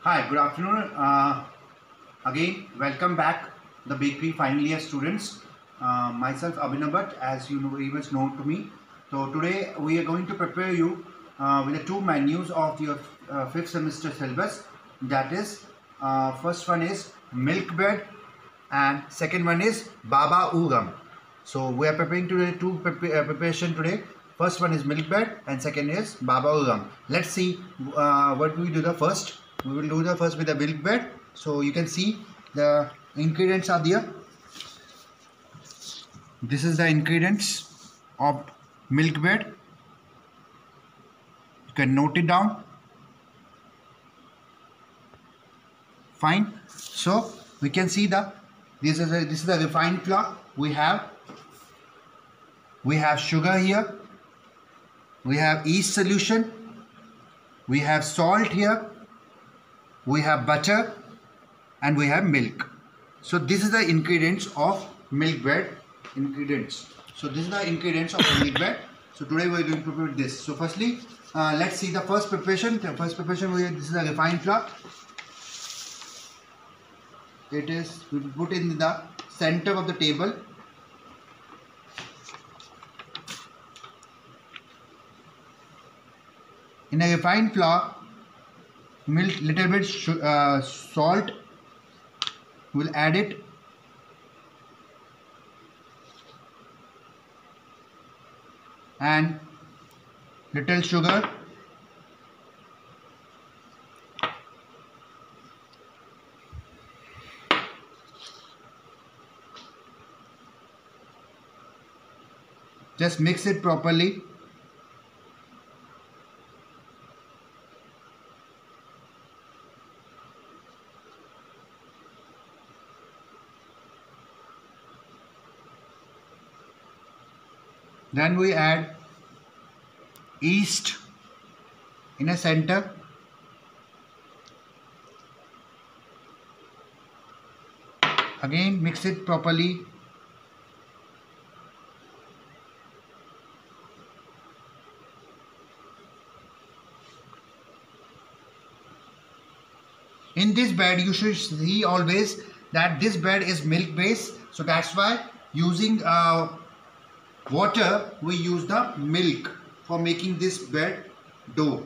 Hi, good afternoon. Again, welcome back, the bakery final year students. Myself Abhinav Bhatt, as you know, very much known to me. So today we are going to prepare you with the two menus of your fifth semester syllabus. That is, first one is milk bread, and second one is Baba Ugam. So we are preparing today preparation today. First one is milk bread and second is Baba Ugam. Let's see what we do the first. We will do the first with the milk bread. So you can see the ingredients are there. This is the ingredients of milk bread. You can note it down. Fine. So we can see this is the refined flour. We have sugar here. We have yeast solution. We have salt here. We have butter and we have milk. So this is the ingredients of milk bread. So this is the ingredients of milk bread. So today we are going to prepare this. So firstly, let's see the first preparation. This is the refined flour. We put in the center of the table. In a refined flour, milk, little bit salt. We'll add it. And little sugar. Just mix it properly. Then we add yeast in a center. Again mix it properly. In this bread you should see always that this bread is milk based, so that's why using water we use the milk for making this bread dough.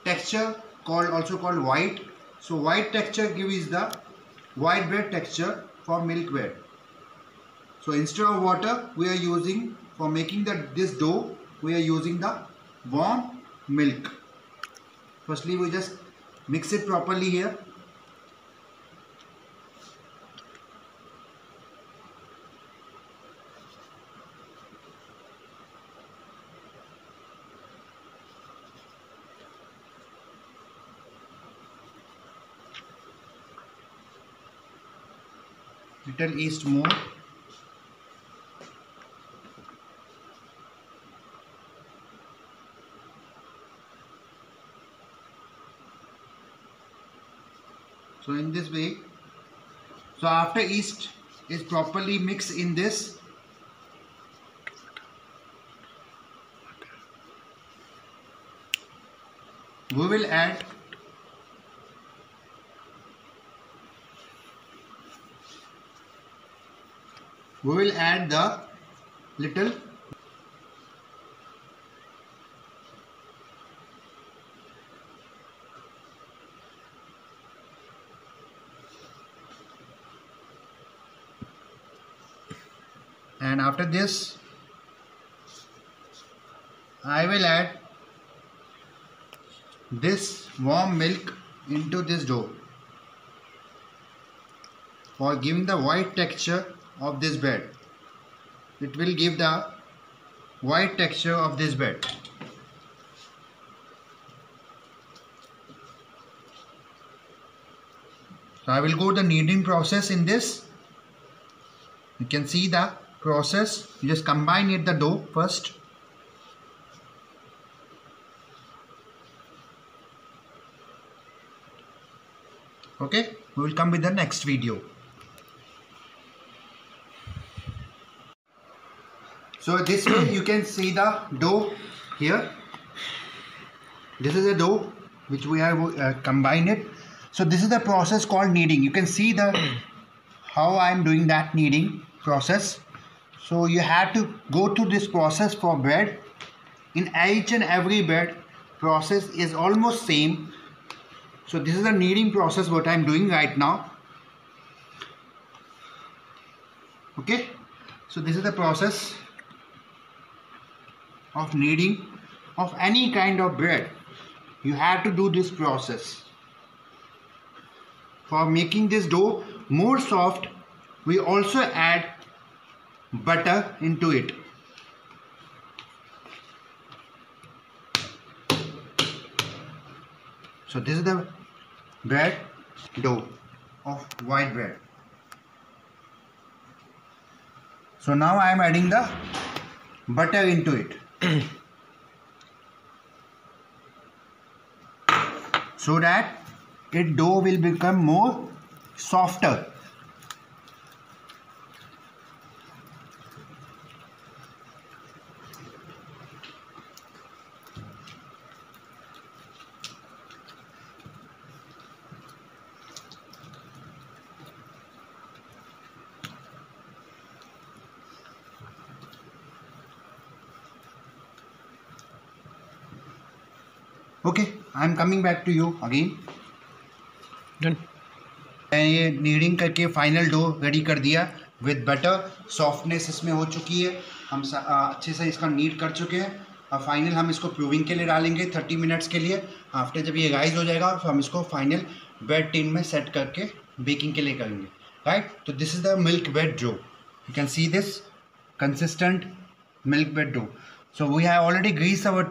Texture also called white. So white texture gives the white bread texture for milk bread. So instead of water we are using, for making this dough, we are using the warm milk. Firstly we just mix it properly here. Little yeast more. So in this way, so after yeast is properly mixed in this, we will add the little and after this I will add this warm milk into this dough for giving the white texture of this bread. It will give the white texture of this bread. So I will go the kneading process in this. You can see the process. You just combine the dough first. Okay, we will come with the next video. So this way you can see the dough here. This is a dough which we have combined it. So this is the process called kneading. You can see the how I am doing that kneading process. So you have to go through this process for bread. In each and every bread, process is almost same. So this is the kneading process what I am doing right now. Okay, so this is the process of kneading of any kind of bread. You have to do this process. For making this dough more soft, we also add butter into it. So this is the bread dough of white bread. So now I am adding the butter into it. So that its dough will become more softer. Okay, I am coming back to you again. Done. मैं ये needing करके final dough ready कर दिया with butter. Softness इसमें हो चुकी है. हम अच्छे से इसका नीड कर चुके हैं. अब फाइनल हम इसको प्रूविंग के लिए डालेंगे 30 मिनट्स के लिए. आफ्टर जब ये राइज हो जाएगा तो हम इसको फाइनल ब्रेड टिन में सेट करके बेकिंग के लिए करेंगे. राइट. तो this is the milk bread dough. You can see this consistent milk bread dough. So we have already grease our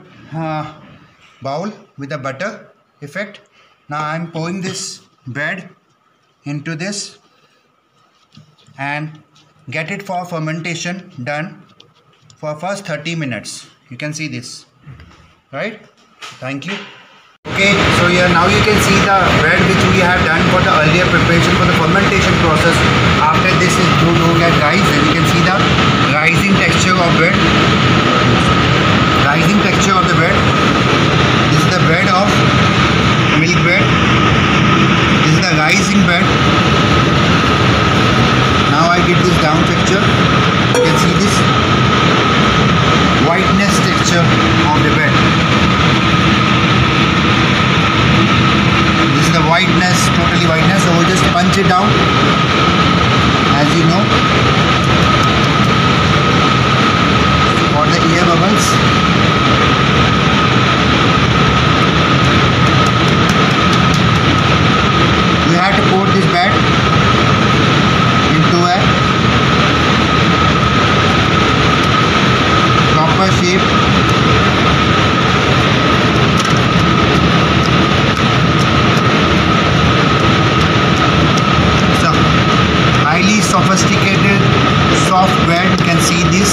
bowl with a butter effect. Now I am pouring this bread into this and get it for fermentation done for first 30 minutes. You can see this, right? Thank you. Okay, so here now you can see the bread which we have done for the earlier preparation for the fermentation process. After this is dough get rise, and you can see the rising texture of bread. Rising texture of the bread. This is the bread of milk bread. This is the rising bread. Now I get this down texture. You can see this whiteness texture of the bread. This is the whiteness, totally whiteness. So we just punch it down, as you know, for the air bubbles. You have to pour this bread into a proper shape. So highly sophisticated soft bread. You can see this.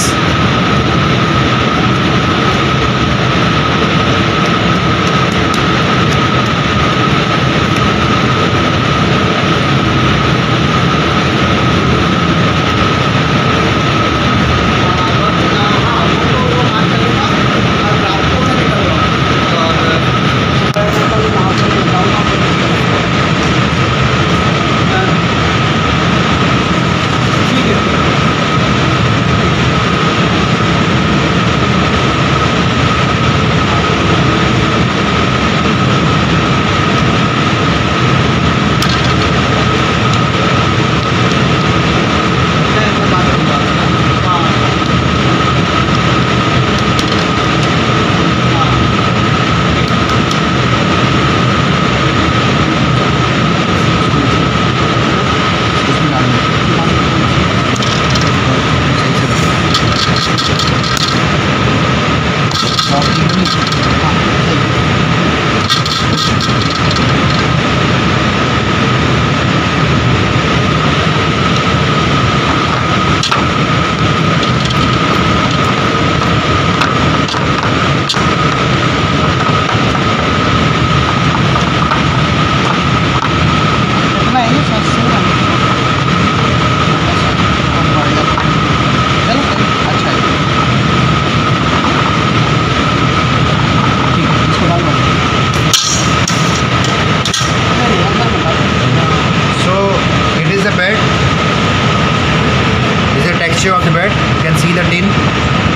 tin.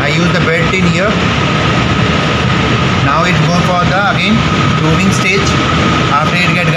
I use the bread tin here. Now it go for the again proving stage. After it get